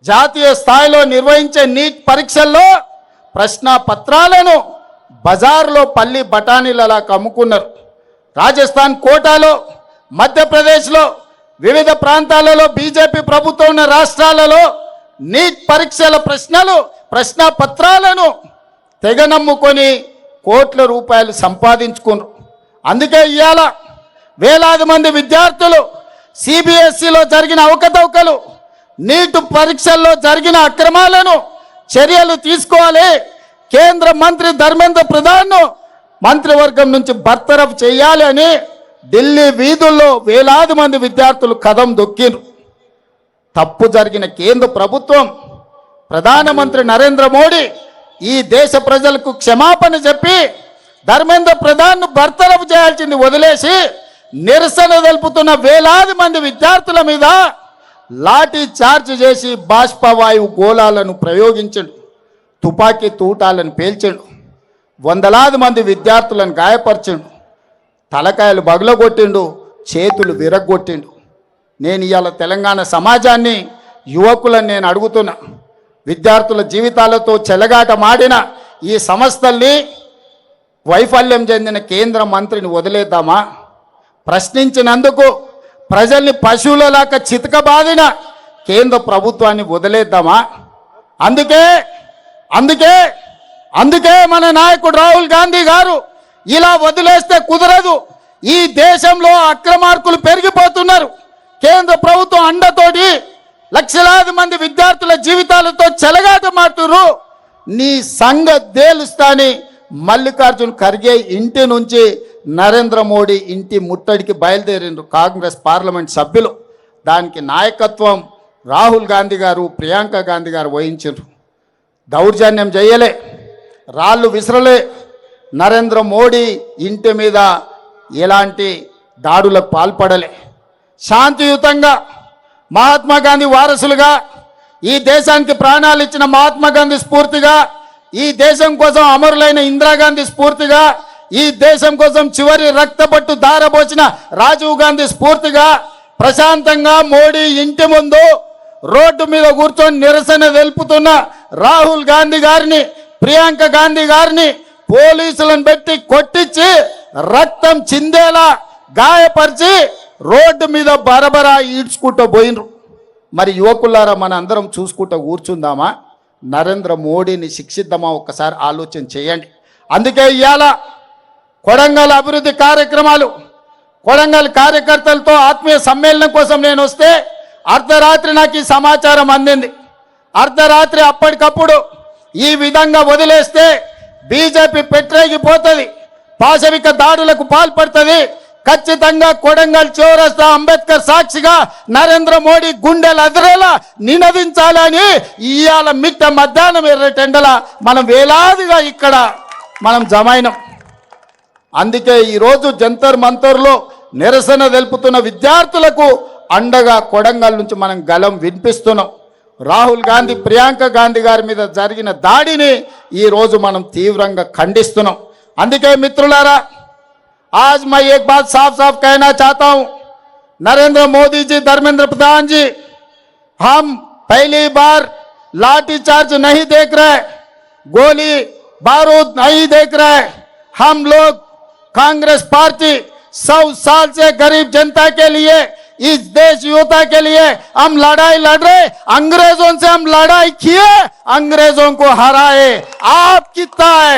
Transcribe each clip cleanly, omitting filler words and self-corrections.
జాతీయ స్థాయిలో నిర్వహించే నీట్ పరీక్షల్లో ప్రశ్న పత్రాలను బజార్లో పల్లి బఠానీలలా అమ్ముకున్నారు. రాజస్థాన్ కోటాలో, మధ్యప్రదేశ్లో, వివిధ ప్రాంతాలలో బీజేపీ ప్రభుత్వం ఉన్న రాష్ట్రాలలో నీట్ పరీక్షల ప్రశ్న పత్రాలను తెగనమ్ముకొని కోట్ల రూపాయలు సంపాదించుకున్నారు. అందుకే ఇవాళ వేలాది మంది విద్యార్థులు సిబిఎస్ఈలో జరిగిన అవకతవకలు, నీట్ పరీక్షల్లో జరిగిన అక్రమాలను చర్యలు తీసుకోవాలి, కేంద్ర మంత్రి ధర్మేంద్ర ప్రధాన్ను మంత్రివర్గం నుంచి బర్తరఫ్ చేయాలి అని ఢిల్లీ వీధుల్లో వేలాది మంది విద్యార్థులు కదం దొక్కిరు. తప్పు జరిగిన కేంద్ర ప్రభుత్వం, ప్రధానమంత్రి నరేంద్ర మోడీ ఈ దేశ ప్రజలకు క్షమాపణ చెప్పి ధర్మేంద్ర ప్రధాన్ను బర్తరఫ్ చేయాల్సింది వదిలేసి నిరసన తెలుపుతున్న వేలాది మంది విద్యార్థుల మీద లాఠీ చార్జ్ చేసి బాష్పవాయువు గోళాలను ప్రయోగించండు, తుపాకీ తూటాలను పేల్చండు, వందలాది మంది విద్యార్థులను గాయపరిచిండు, తలకాయలు బగలగొట్టిండు, చేతులు విరగొట్టిండు. నేను ఇవాళ తెలంగాణ సమాజాన్ని, యువకులను నేను అడుగుతున్నా, విద్యార్థుల జీవితాలతో చెలగాట మాడిన ఈ సంస్థల్ని వైఫల్యం చెందిన కేంద్ర మంత్రిని వదిలేద్దామా? ప్రశ్నించినందుకు ప్రజల్ని పశువులలాగా చితకబాదిన కేంద్ర ప్రభుత్వాన్ని వదిలేద్దామా? అందుకే మన నాయకుడు రాహుల్ గాంధీ గారు ఇలా వదిలేస్తే కుదరదు. ఈ దేశంలో అక్రమార్కులు పెరిగిపోతున్నారు. కేంద్ర ప్రభుత్వం అండతోటి లక్షలాది మంది విద్యార్థుల జీవితాలతో చెలగాట మారుతున్నారు. నీ సంగతి తేలుస్తాని మల్లికార్జున్ ఖర్గే ఇంటి నుంచి నరేంద్ర మోడీ ఇంటి ముట్టడికి బయలుదేరిండ్రు కాంగ్రెస్ పార్లమెంట్ సభ్యులు. దానికి నాయకత్వం రాహుల్ గాంధీ గారు, ప్రియాంక గాంధీ గారు వహించారు. దౌర్జన్యం చేయలే, రాళ్ళు విసరలే, నరేంద్ర మోడీ ఇంటి మీద ఎలాంటి దాడులకు పాల్పడలే. శాంతియుతంగా మహాత్మా గాంధీ వారసులుగా, ఈ దేశానికి ప్రాణాలు ఇచ్చిన మహాత్మా గాంధీ స్ఫూర్తిగా, ఈ దేశం కోసం అమరులైన ఇందిరాగాంధీ స్ఫూర్తిగా, ఈ దేశం కోసం చివరి రక్తపట్టు దారబోసిన రాజీవ్ గాంధీ స్ఫూర్తిగా ప్రశాంతంగా మోడీ ఇంటి ముందు రోడ్డు మీద కూర్చొని నిరసన తెలుపుతున్న రాహుల్ గాంధీ గారిని, ప్రియాంక గాంధీ గారిని పోలీసులను పెట్టి కొట్టించి రక్తం చిందేలా గాయపరిచి రోడ్డు మీద బరబరా ఈడ్చుకుంటూ పోయినరు. మరి యువకులారా, మన అందరం చూసుకుంటూ కూర్చుందామా? నరేంద్ర మోడీని శిక్షిద్దామా? ఒక్కసారి ఆలోచన చేయండి. అందుకే ఇవాళ కొడంగల్ అభివృద్ధి కార్యక్రమాలు, కొడంగల్ కార్యకర్తలతో ఆత్మీయ సమ్మేళనం కోసం నేను వస్తే అర్ధరాత్రి నాకు ఈ సమాచారం అందింది. అర్ధరాత్రి అప్పటికప్పుడు ఈ విధంగా వదిలేస్తే బీజేపీ పెట్టరేగిపోతుంది, పాశవిక దాడులకు పాల్పడుతుంది. ఖచ్చితంగా కొడంగల్ చౌరస్తా అంబేద్కర్ సాక్షిగా నరేంద్ర మోడీ గుండెలు అదిరేలా నినదించాలని ఇవాళ మిట్ట మధ్యాహ్నం ఎర్రటెండల మనం వేలాదిగా ఇక్కడ మనం జమైనం. అందుకే ఈరోజు జంతర్ మంతర్లో నిరసన తెలుపుతున్న విద్యార్థులకు అండగా కొడంగల్ నుంచి మనం గలం వినిపిస్తున్నాం. రాహుల్ గాంధీ, ప్రియాంక గాంధీ గారి మీద జరిగిన దాడిని ఈరోజు మనం తీవ్రంగా ఖండిస్తున్నాం. అందుకే మిత్రులారా, आज मैं एक बात साफ साफ कहना चाहता हूं, नरेंद्र मोदी जी, धर्मेंद्र प्रधान जी, हम पहली बार लाठी चार्ज नहीं देख रहे, गोली बारूद नहीं देख रहे। हम लोग कांग्रेस पार्टी 100 साल से गरीब जनता के लिए, इस देश युवता के लिए हम लड़ाई लड़ रहे। अंग्रेजों से हम लड़ाई किए, अंग्रेजों को हराए। आप कितना है?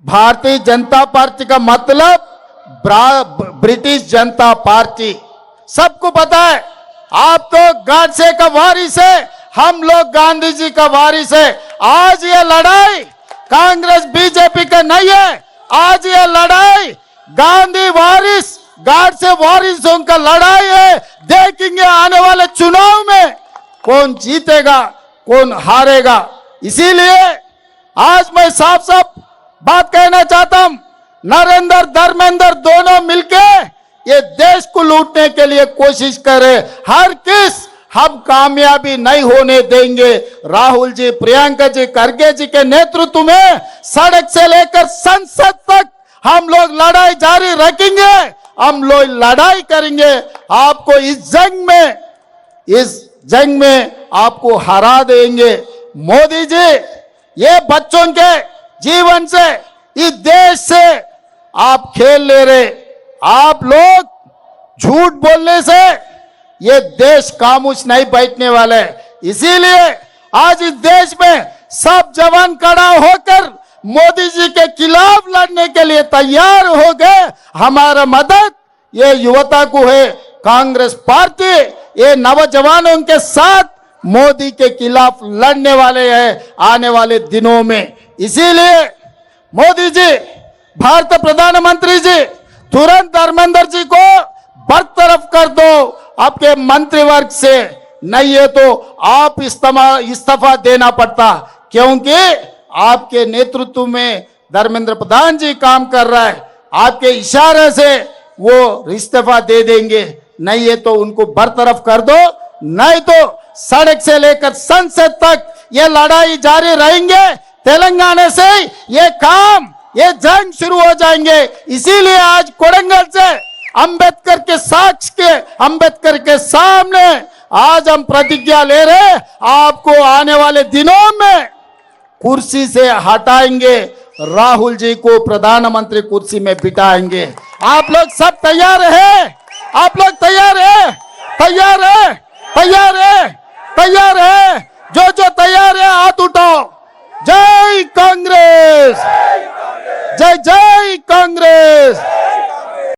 भारतीय जनता पार्टी का मतलब ब्रिटिश जनता पार्टी, सबको पता है। आप तो गाडसे का वारिस है, हम लोग गांधी जी का वारिस है। आज ये लड़ाई कांग्रेस बीजेपी का नहीं है, आज ये लड़ाई गांधी वारिस, गाडसे वारिसों का लड़ाई है। देखेंगे आने वाले चुनाव में कौन जीतेगा, कौन हारेगा। इसीलिए आज मैं साफ साफ बात कहना चाहता हूं, नरेंद्र धर्मेंद्र दोनों मिलके ये देश को लूटने के लिए कोशिश करे। हर किस हम कामयाबी नहीं होने देंगे। राहुल जी, प्रियंका जी, खरगे जी के नेतृत्व में सड़क से लेकर संसद तक हम लोग लड़ाई जारी रखेंगे, हम लोग लड़ाई करेंगे। आपको इस जंग में, इस जंग में आपको हरा देंगे। मोदी जी, ये बच्चों के जीवन से, इस देश से आप खेल ले रहे। आप लोग झूठ बोलने से ये देश खामोश नहीं बैठने वाले। इसीलिए आज इस देश में सब जवान खड़ा होकर मोदी जी के खिलाफ लड़ने के लिए तैयार हो गए। हमारा मदद ये युवता को है। कांग्रेस पार्टी ये नौजवानों के साथ मोदी के खिलाफ लड़ने वाले हैं आने वाले दिनों में। इसीलिए मोदी जी, भारत प्रधानमंत्री जी, तुरंत धर्मेंद्र जी को बरतरफ कर दो आपके मंत्रिवर्ग से, नहीं है तो आप इस्तीफा देना पड़ता, क्योंकि आपके नेतृत्व में धर्मेंद्र प्रधान जी काम कर रहा है। आपके इशारे से वो इस्तीफा दे देंगे, नहीं है तो उनको बरतरफ कर दो, नहीं तो सड़क से लेकर संसद तक ये लड़ाई जारी रहेंगे। तेलंगाना से ये काम, ये जंग शुरू हो जाएंगे। इसीलिए आज कोडंगल से अंबेडकर के साक्ष के, अंबेडकर के सामने आज हम प्रतिज्ञा ले रहे, आपको आने वाले दिनों में कुर्सी से हटाएंगे, राहुल जी को प्रधानमंत्री कुर्सी में बिठाएंगे। आप लोग सब तैयार है? आप लोग तैयार है? तैयार है? तैयार है?